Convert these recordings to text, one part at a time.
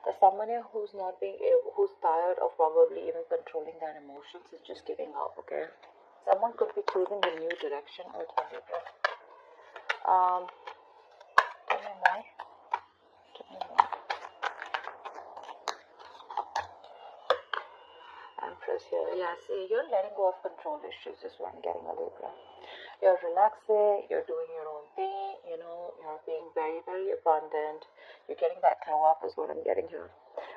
There's someone here who's not being able, who's tired of probably even controlling their emotions and just giving up, okay? Someone could be choosing a new direction or something. Tell me more. Tell me more. Empress here. Yeah, see, you're letting go of control issues is what I'm getting, a Libra. You're relaxing, you're doing your own thing, you know, you're being very, very abundant. You're getting that glow up is what I'm getting here.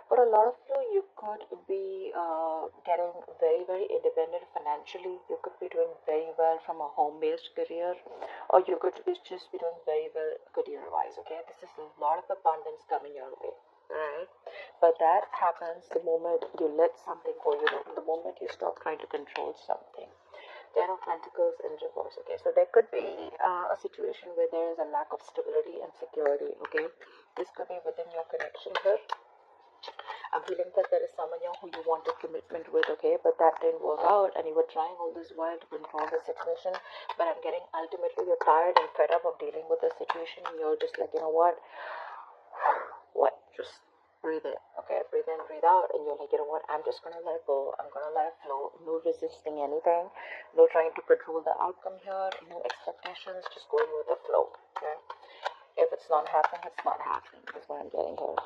For a lot of you could be getting very, very independent financially. You could be doing very well from a home-based career, or you could just be doing very well career-wise, okay? This is a lot of abundance coming your way, right? But that happens the moment you let something go, you know, the moment you stop trying to control something. Ten of Pentacles in reverse, okay? So there could be a situation where there is a lack of stability and security, okay? This could be within your connection here. I'm feeling that there is someone here who you wanted commitment with, okay, but that didn't work out, and you were trying all this while to control the situation, but I'm getting ultimately you're tired and fed up of dealing with the situation, and you're just like, you know what, just breathe in, okay, breathe in, breathe out, and you're like, you know what, I'm just gonna let go, I'm gonna let it flow, no resisting anything, no trying to control the outcome here, no expectations, just going with the flow, okay? If it's not happening, it's not happening, is what I'm getting here.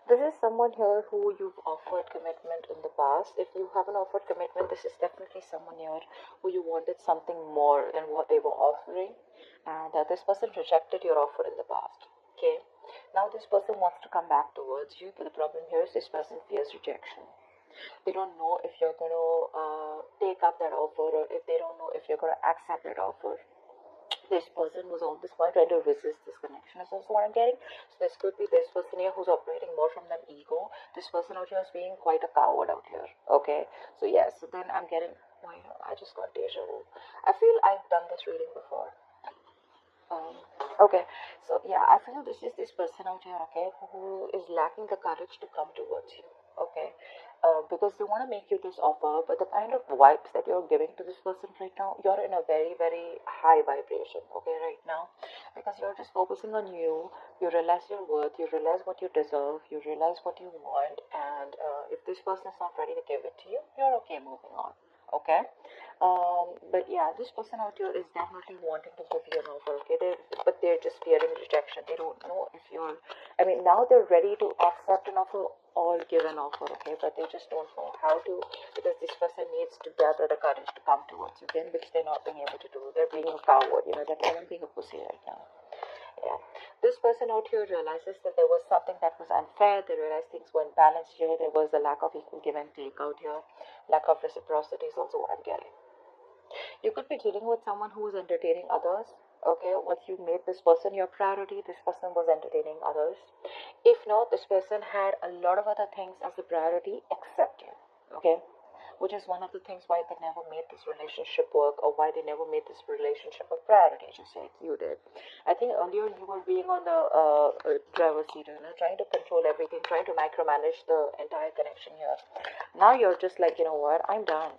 This is someone here who you've offered commitment in the past. If you haven't offered commitment, this is definitely someone here who you wanted something more than what they were offering. And this person rejected your offer in the past. Okay. Now this person wants to come back towards you, but the problem here is this person fears rejection. They don't know if you're going to take up that offer, or if they don't know if you're going to accept that offer. This person was on this point trying to resist this connection is also what I'm getting. So this could be this person here who's operating more from that ego. This person out here is being quite a coward out here, okay? So yes, so then I'm getting, I just got deja vu. I feel I've done this reading before. Okay, so yeah, I feel this is this person out here, okay, who is lacking the courage to come towards you, okay, because they want to make you this offer, but the kind of vibes that you're giving to this person right now, you're in a very, very high vibration, okay, right now, because you're just focusing on you, you realize your worth, you realize what you deserve, you realize what you want, and if this person is not ready to give it to you, you're okay moving on, okay. But yeah, this person out here is definitely wanting to give you an offer, okay? But they're just fearing rejection. They don't know if you're, I mean, now they're ready to accept an offer or give an offer, okay? But they just don't know how to, because this person needs to gather the courage to come towards you, again, which they're not being able to do. They're being a coward, you know, they're kind of being a pussy right now. Yeah. This person out here realizes that there was something that was unfair. They realized things weren't balanced here. There was a lack of equal give and take out here. Lack of reciprocity is also what I'm getting. You could be dealing with someone who is entertaining others. Okay, once you made this person your priority, this person was entertaining others. If not, this person had a lot of other things as a priority except you. Okay, which is one of the things why they never made this relationship work, or why they never made this relationship a priority, just like you did. I think earlier you were being on the driver's seat, you know, trying to control everything, trying to micromanage the entire connection here. Now you're just like, you know what, I'm done.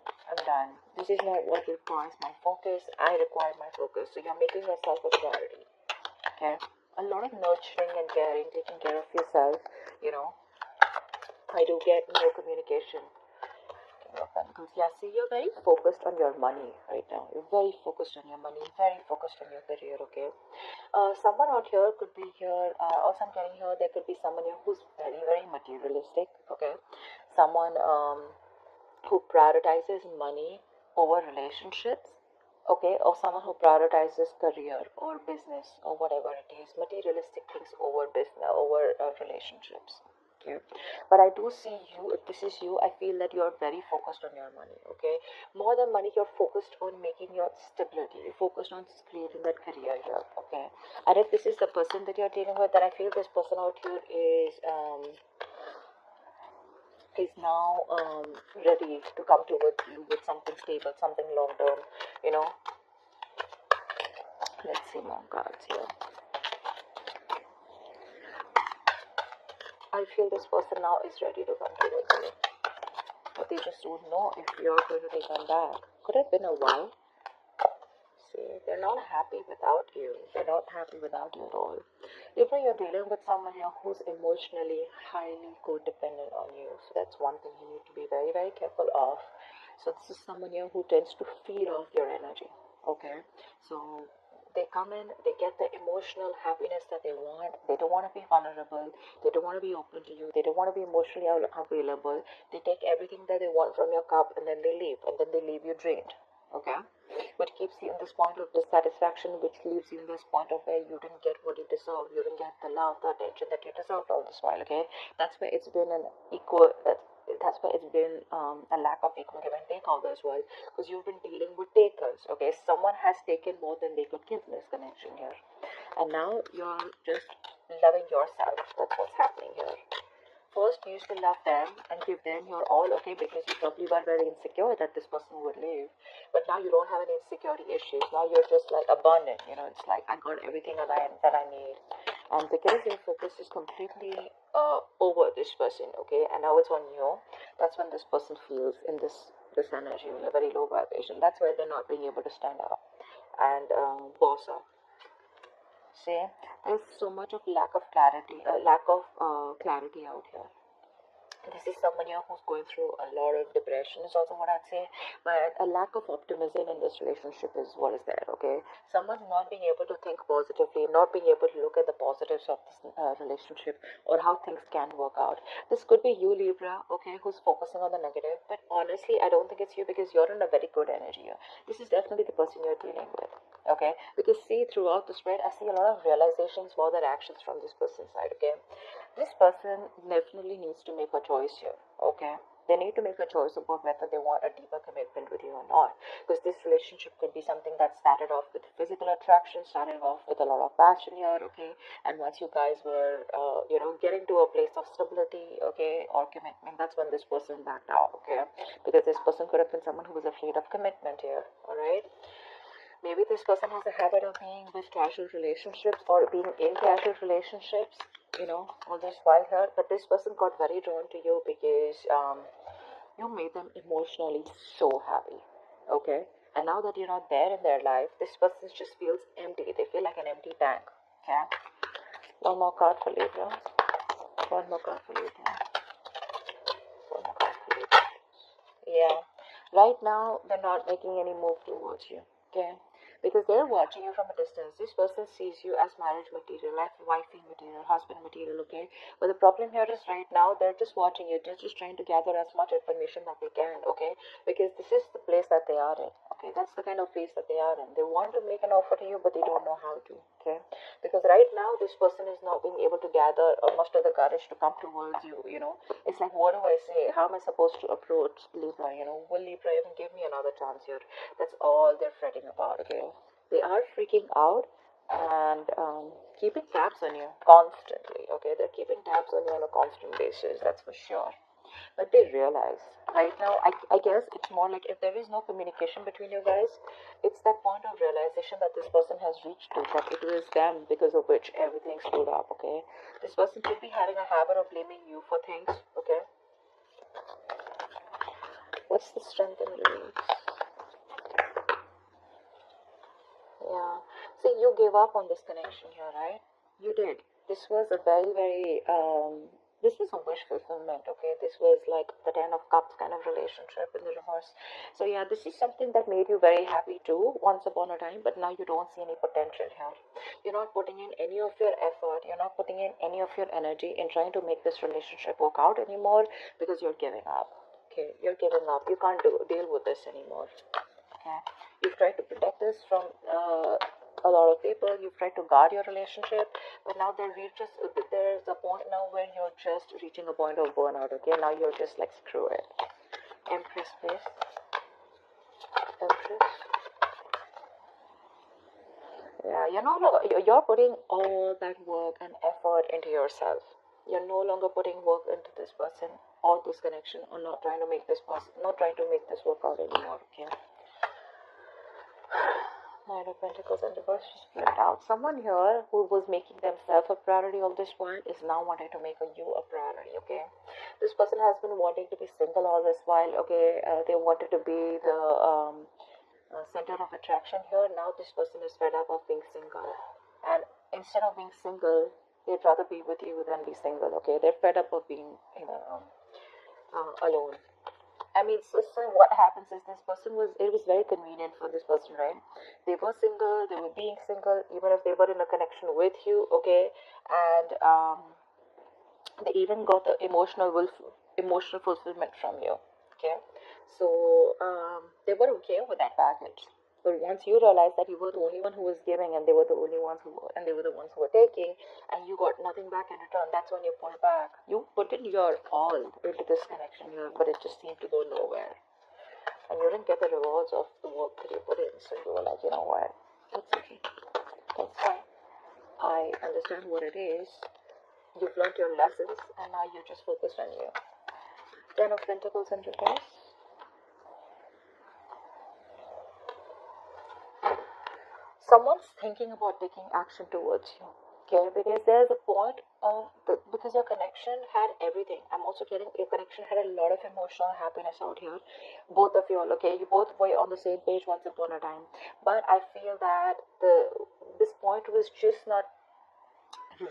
This is not what requires my focus. I require my focus. So you're making yourself a priority. Okay? A lot of nurturing and caring, taking care of yourself, you know. I do get no communication. Yeah, see, you're very focused on your money right now. You're very focused on your money, very focused on your career, okay? Someone out here could be here, also I'm getting here, there could be someone here who's very, very materialistic, okay? Someone who prioritizes money over relationships, okay, or someone who prioritizes career or business or whatever it is, materialistic things over business, over relationships. Okay, but I do see you, if this is you, I feel that you're very focused on your money, okay? More than money, you're focused on making your stability, you're focused on creating that career here, okay? And if this is the person that you're dealing with, then I feel this person out here is now ready to come towards you with something stable, something long term, you know. Let's see more cards here. I feel this person now is ready to come towards you, but they just don't know if you're going to take them back. Could have been a while, See, they're not happy without you. They're not happy without you at all. Libra, you're dealing with someone here who's emotionally highly codependent on you. So that's one thing you need to be very, very careful of. So this is someone here who tends to feed off your energy. Okay, so they come in, they get the emotional happiness that they want. They don't want to be vulnerable. They don't want to be open to you. They don't want to be emotionally available. They take everything that they want from your cup and then they leave. And then they leave you drained. Okay, which keeps you in this point of dissatisfaction, which leaves you in this point of where you didn't get what you deserve. You didn't get the love, the attention that you deserved all this while. Okay, that's where it's been an equal. That's why it's been a lack of equal give and take all this while, because you've been dealing with takers. Okay, someone has taken more than they could give in this connection here, and now you're just loving yourself. That's what's happening here. First, you used to love them and give them your all, okay, because you probably were very insecure that this person would leave. But now you don't have any insecurity issues. Now you're just like abundant, you know, it's like I got everything that I need. And because your focus is completely over this person, okay, and now it's on you, that's when this person feels in this energy, a very low vibration. That's why they're not being able to stand up and boss up. See, there's so much of lack of clarity out here. This is someone here who's going through a lot of depression is also what I'd say, but a lack of optimism in this relationship is what is there. Okay, someone's not being able to think positively, not being able to look at the positives of this relationship or how things can work out. This could be you, Libra, okay, who's focusing on the negative, but honestly I don't think it's you, because you're in a very good energy here. This is definitely the person you're dealing with. Okay, because see, throughout the spread I see a lot of realizations more than actions from this person's side. Okay, this person definitely needs to make a choice here. Okay, they need to make a choice about whether they want a deeper commitment with you or not, because this relationship could be something that started off with physical attraction, started off with a lot of passion here. Okay, and once you guys were getting to a place of stability, okay, or commitment, that's when this person backed out. Okay, because this person could have been someone who was afraid of commitment here. All right, maybe this person has a habit of being with casual relationships or being in casual relationships, all this while here. But this person got very drawn to you because you made them emotionally so happy. Okay, and now that you're not there in their life, this person just feels empty. They feel like an empty tank. Okay, one more card for Libra. One more card for Libra. One more card for Libra. Yeah, right now they're not making any move towards you. Okay, because they're watching you from a distance. This person sees you as marriage material, like wifey material, husband material. Okay, but the problem here is right now they're just watching you. They're just trying to gather as much information that they can. Okay, because this is the place that they are in. Okay, that's the kind of place that they are in. They want to make an offer to you, but they don't know how to. Okay, because right now this person is not being able to gather much of the courage to come towards you. It's like, what do I say? How am I supposed to approach Libra? Will Libra even give me another chance here? That's all they're fretting about. Okay, they are freaking out and keeping tabs on you constantly. Okay, they're keeping tabs on you on a constant basis, that's for sure. But they realize right now, I guess it's more like if there is no communication between you guys, it's that point of realization that this person has reached to, that it was them because of which everything screwed up. Okay, this person could be having a habit of blaming you for things. Okay, what's the strength and release? Yeah. See, you gave up on this connection here, right? You did. This was a very, very, this was a wish fulfillment, okay? This was like the Ten of Cups kind of relationship in the reverse. So, yeah, this is something that made you very happy too, once upon a time, but now you don't see any potential here. You're not putting in any of your effort, you're not putting in any of your energy in trying to make this relationship work out anymore because you're giving up. Okay, you're giving up. You can't deal with this anymore. Okay, you've tried to protect this from a lot of people. You've tried to guard your relationship, but now there's a point now where you're just reaching a point of burnout. Okay, now you're just like, screw it. Empress, please. Empress. Yeah, you're putting all that work and effort into yourself. You're no longer putting work into this person or this connection, or not trying to make this work out anymore. Okay. Nine of Pentacles and reverse just flipped out. Someone here who was making themselves a priority all this while is now wanting to make you a priority. Okay, this person has been wanting to be single all this while. Okay, they wanted to be center of attraction here. Now this person is fed up of being single, and instead of being single, they'd rather be with you than be single. Okay, they're fed up of being alone. I mean, so what happens is this person it was very convenient for this person, right? They were single, they were being single, even if they were in a connection with you, okay? And they even got the emotional fulfillment from you, okay? So they were okay with that package. But once you realize that you were the only one who was giving, and they were the only ones and they were the ones who were taking, and you got nothing back in return, that's when you pulled back. You put in your all into this connection here, but it just seemed to go nowhere, and you didn't get the rewards of the work that you put in. So you were like, you know what? That's okay. That's fine. I understand what it is. You've learned your lessons, and now you're just focused on you. 10 of Pentacles in reverse. Someone's thinking about taking action towards you, okay? Because there's a point of because your connection had everything. I'm also getting your connection had a lot of emotional happiness out here. Both of you all, okay? You both were on the same page once upon a time. But I feel that this point was just not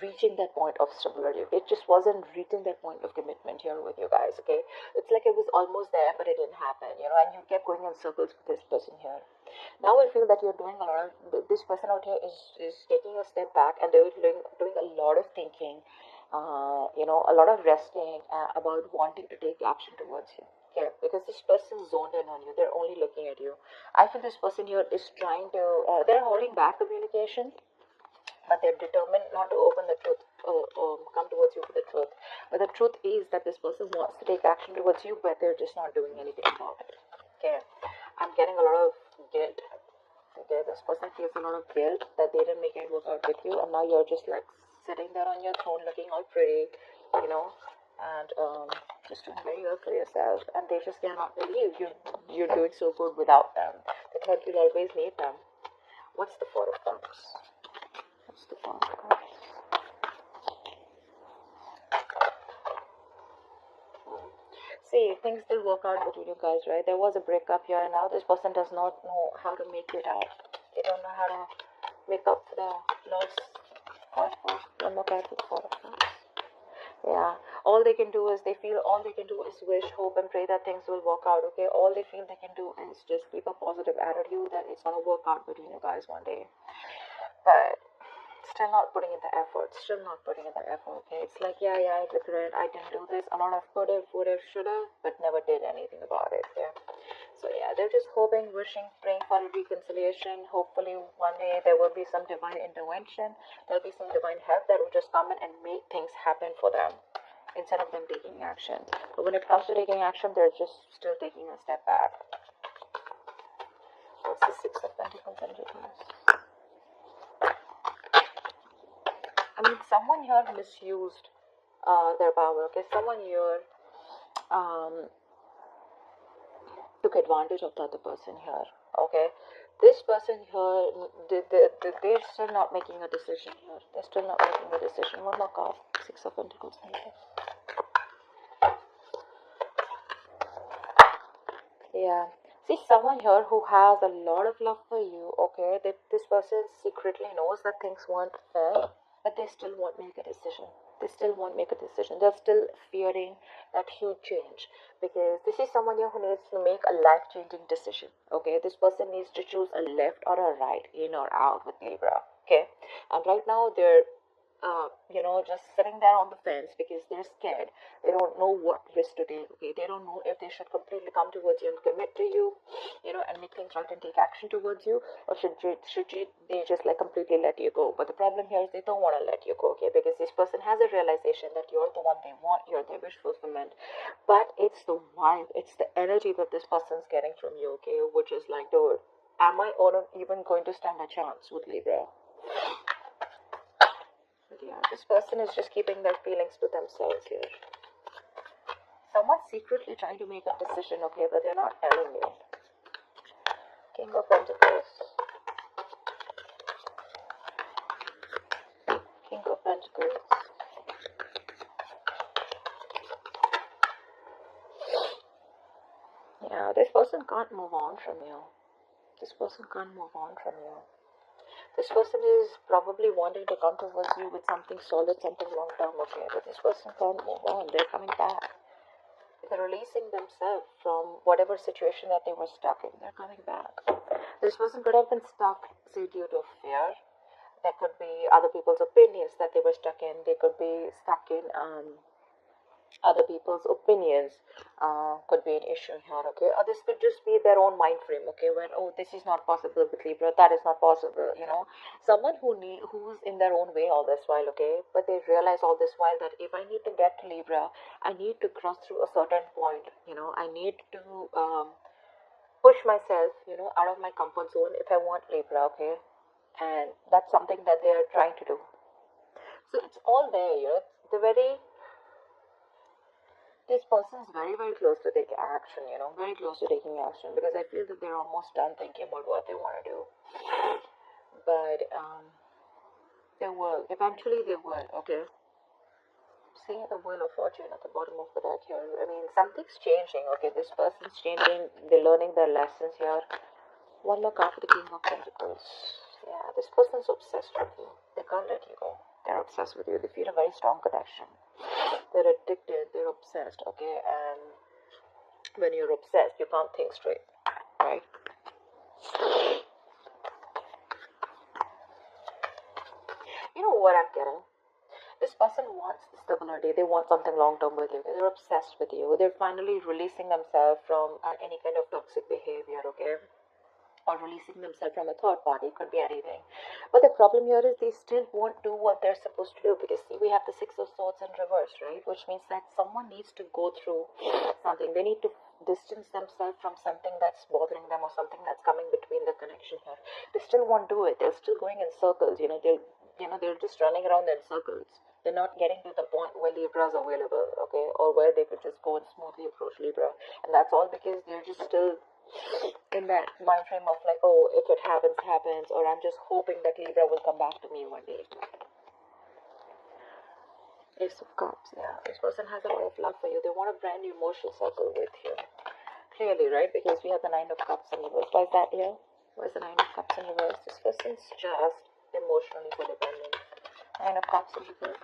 reaching that point of stability. It just wasn't reaching that point of commitment here with you guys, okay? It's like it was almost there, but it didn't happen, you know, and you kept going in circles with this person here. Now I feel that you're doing a lot of, this person out here is taking a step back, and they're doing a lot of thinking, you know, a lot of resting about wanting to take action towards you. Okay, because this person's zoned in on you. They're only looking at you. I feel this person here is trying to, they're holding back communication, but they're determined not to open the truth or come towards you for the truth. But the truth is that this person wants to take action towards you, but they're just not doing anything about it. Okay, I'm getting a lot of guilt. Okay, this person feels a lot of guilt that they didn't make it work out with you, and now you're just like sitting there on your throne looking all pretty, you know, and just doing very well for yourself, and they just cannot believe you're doing so good without them. They thought you'll always need them. What's the Four of Cups? What's the Four of Cups? See, things did work out between you guys, right? There was a breakup here, and now this person does not know how to make it out. They don't know how to make up for the loss. One more card for the Four of Cups. Yeah, all they can do is wish, hope, and pray that things will work out, okay? All they feel they can do is just keep a positive attitude that it's going to work out between you guys one day. But still not putting in the effort, okay? It's like, yeah, I regret, I didn't do this. A lot of could have, would have, should have, but never did anything about it, yeah? So yeah, they're just hoping, wishing, praying for a reconciliation. Hopefully one day there will be some divine intervention. There'll be some divine help that will just come in and make things happen for them instead of them taking action. But when it comes to taking action, they're just still taking a step back. What's the Six of Pentacles in reverse? I mean, someone here misused their power, okay? Someone here took advantage of the other person here, okay? This person here, they're still not making a decision here. They're still not making a decision. One more card. Six of Pentacles. Yeah. See, someone here who has a lot of love for you, okay? This person secretly knows that things weren't fair, but they still won't make a decision. They're still fearing that huge change, because this is someone here who needs to make a life-changing decision, okay? This person needs to choose a left or a right, in or out with Libra, okay? And right now they're you know, just sitting there on the fence because they're scared. They don't know what risk to take, okay? They don't know if they should completely come towards you and commit to you, you know, and make things right and take action towards you, or should they just like completely let you go. But the problem here is they don't want to let you go, okay? Because this person has a realization that you're the one they want, you're their wish fulfillment. But it's the vibe, it's the energy that this person's getting from you, okay? Which is like, dude, am I even going to stand a chance with Libra? Yeah, this person is just keeping their feelings to themselves here. Someone's secretly trying to make a decision, okay, but they're not telling you. King of Pentacles. King of Pentacles. Yeah, this person can't move on from you. This person can't move on from you. This person is probably wanting to come towards you with something solid, something long term, okay? But this person can't move on. They're coming back. They're releasing themselves from whatever situation that they were stuck in. They're coming back. This person could have been stuck, say, due to fear. There could be other people's opinions that they were stuck in. They could be stuck in other people's opinions. Could be an issue here, okay? Or this could just be their own mind frame, okay? Where, oh, this is not possible with Libra, that is not possible, you know? Someone who's in their own way all this while, okay? But they realize all this while that if I need to get to Libra, I need to cross through a certain point, you know? I need to push myself, you know, out of my comfort zone if I want Libra, okay? And that's something that they are trying to do. So it's all there, you know? This person is very, very close to taking action, you know, very close to taking action, because I feel that they're almost done thinking about what they want to do. But they will, eventually they will, okay? See the wheel of fortune at the bottom of the deck here. I mean, something's changing, okay? This person's changing, they're learning their lessons here. One more card for the King of Pentacles. Yeah, this person's obsessed with you. They can't let you go. They're obsessed with you. They feel a very strong connection. They're addicted. They're obsessed, okay? And when you're obsessed, you can't think straight, right? You know what I'm getting? This person wants stability. They want something long-term with you. They're obsessed with you. They're finally releasing themselves from any kind of toxic behavior, okay? Or releasing themselves from a third party. It could be anything. But the problem here is they still won't do what they're supposed to do, because see, we have the Six of Swords in reverse, right? Which means that someone needs to go through something. They need to distance themselves from something that's bothering them or something that's coming between the connection here. They still won't do it. They're still going in circles, you know, they're just running around in circles. They're not getting to the point where Libra is available, okay, or where they could just go and smoothly approach Libra. And that's all because they're just still in that mind frame of like, oh, if it happens, happens, or I'm just hoping that Libra will come back to me one day. Ace of Cups, yeah. This person has a lot of love for you. They want a brand new emotional circle with you. Clearly, right? Because we have the Nine of Cups in reverse. Why is that here? Why is the Nine of Cups in reverse? This person's just emotionally codependent. Nine of Cups in reverse.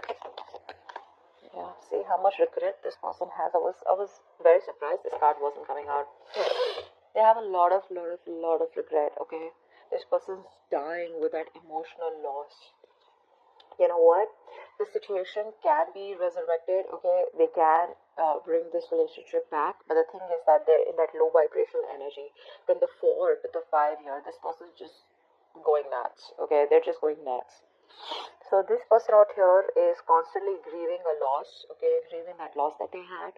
Yeah, see how much regret this person has. I was very surprised this card wasn't coming out. They have a lot of regret, okay? This person's dying with that emotional loss. You know what? The situation can be resurrected, okay? They can bring this relationship back, but the thing is that they're in that low vibrational energy. From the 4 to the 5 here, this person's just going nuts, okay? They're just going nuts. So this person out here is constantly grieving a loss, okay? Grieving that loss that they had.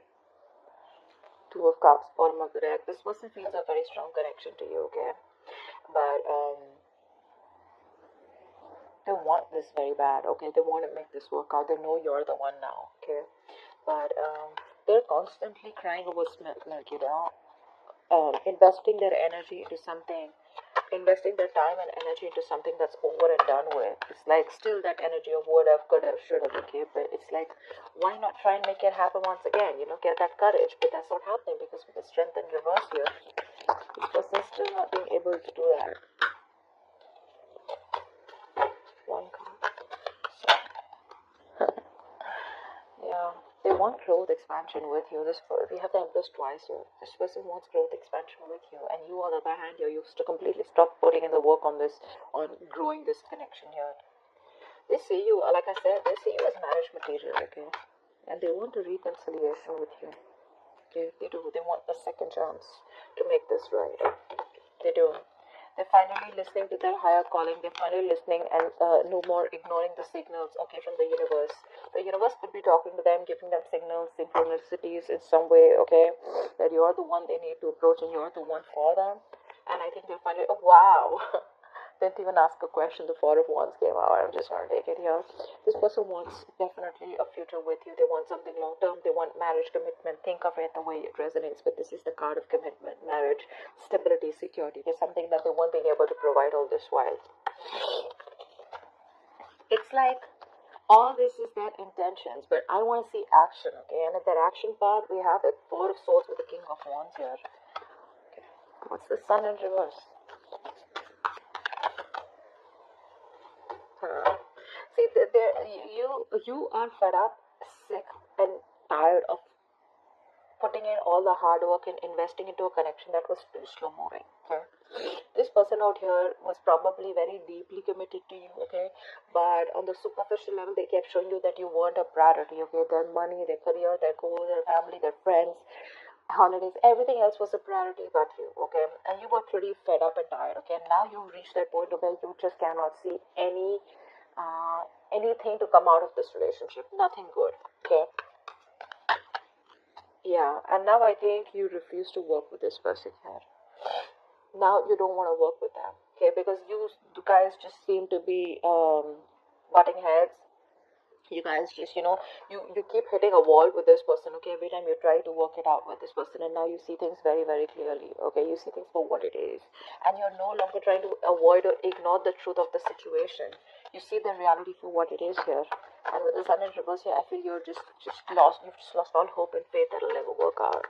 Two of Cups, bottom of the deck. This person feels a very strong connection to you, okay? But they want this very bad, okay? They want to make this work out. They know you're the one now, okay? But they're constantly crying over milk, you know? Investing their energy into something, investing their time and energy into something that's over and done with. It's like still that energy of would have, could have, should have, okay? But it's like, why not try and make it happen once again? You know, get that courage. But that's not happening because with the strength in reverse here, this person's still not being able to do that. One card. Yeah. They want growth expansion with you. We have the Empress twice here. This person wants growth expansion with you, and you, on the other hand, you're used to completely stop putting in the work on this, on growing this connection here. They see you, like I said, they see you as marriage material, okay? And they want a reconciliation with you. Okay, they do. They want a second chance to make this right. They do. They're finally listening to their higher calling. They're finally listening and no more ignoring the signals, okay, from the universe. The universe could be talking to them, giving them signals, synchronicities in some way, okay, that you're the one they need to approach and you're the one for them. And I think they're finally, oh, wow. Didn't even ask a question. The Four of Wands came out. I'm just going to take it here. This person wants definitely a future with you. They want something long term. They want marriage, commitment. Think of it the way it resonates. But this is the card of commitment, marriage, stability, security. There's something that they weren't being able to provide all this while. It's like all this is their intentions, but I want to see action, okay? And at that action part, we have the Four of Swords with the King of Wands here. Okay. What's the Sun in reverse? See, you are fed up, sick, and tired of putting in all the hard work and investing into a connection that was still slow moving. Okay, this person out here was probably very deeply committed to you. Okay, but on the superficial level, they kept showing you that you weren't a priority. Okay, their money, their career, their goals, their family, their friends, holidays, everything else was a priority but you. Okay, and you were pretty fed up and tired. Okay, and now you've reached that point where you just cannot see anything to come out of this relationship. Nothing good. Okay. Yeah, and now I think you refuse to work with this person here. Now you don't want to work with them, okay? Because you guys just seem to be butting heads. You guys just, you keep hitting a wall with this person, okay? Every time you try to work it out with this person, and now you see things very, very clearly, okay? You see things for what it is, and you're no longer trying to avoid or ignore the truth of the situation. You see the reality for what it is here. And with the sun in reverse here, I feel you're just lost. You've just lost all hope and faith that it'll never work out.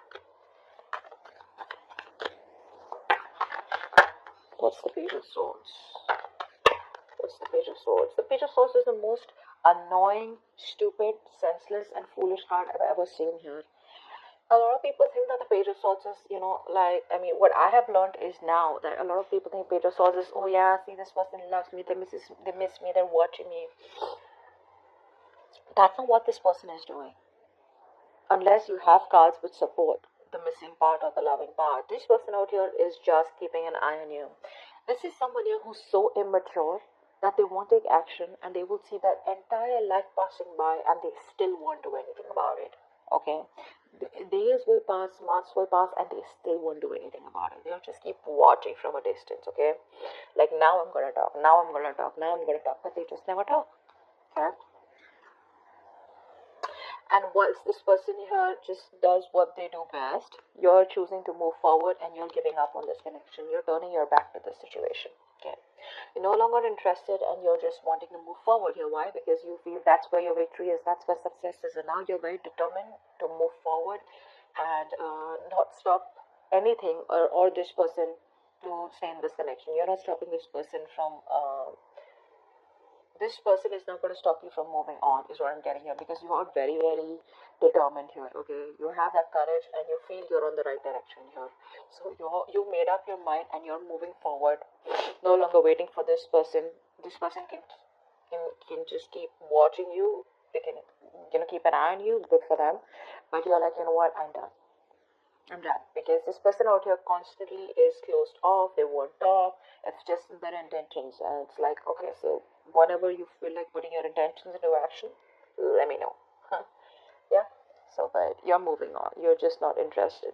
What's the Page of Swords? What's the Page of Swords? The Page of Swords is the most annoying, stupid, senseless, and foolish card I've ever seen here. A lot of people think that the Page of Swords is, what I have learned is now that a lot of people think Page of Swords is, oh yeah, see, this person loves me, they miss me, they're watching me. That's not what this person is doing. Unless you have cards which support the missing part or the loving part. This person out here is just keeping an eye on you. This is someone here who's so immature that they won't take action, and they will see that entire life passing by and they still won't do anything about it. Okay? Days will pass, months will pass, and they still won't do anything about it. They'll just keep watching from a distance, okay? Like, now I'm gonna talk, now I'm gonna talk, now I'm gonna talk, but they just never talk. Okay? And once this person here just does what they do best, you're choosing to move forward and you're giving up on this connection. You're turning your back to the situation. Okay. You're no longer interested and you're just wanting to move forward here. Why? Because you feel that's where your victory is, that's where success is. And now you're very determined to move forward and not stop anything or this person to stay in this connection. You're not stopping this person from this person is not going to stop you from moving on, is what I'm getting here, because you are very, very determined here. Okay, you have that courage and you feel you're on the right direction here. So you made up your mind and you're moving forward, no longer waiting for this person. This person can just keep watching you. They can keep an eye on you. Good for them. But you're like, you know what, I'm done. Because this person out here constantly is closed off. They won't talk. It's just their intentions, and it's like, okay, so whatever you feel like putting your intentions into action, let me know. Yeah. So, but you're moving on. You're just not interested.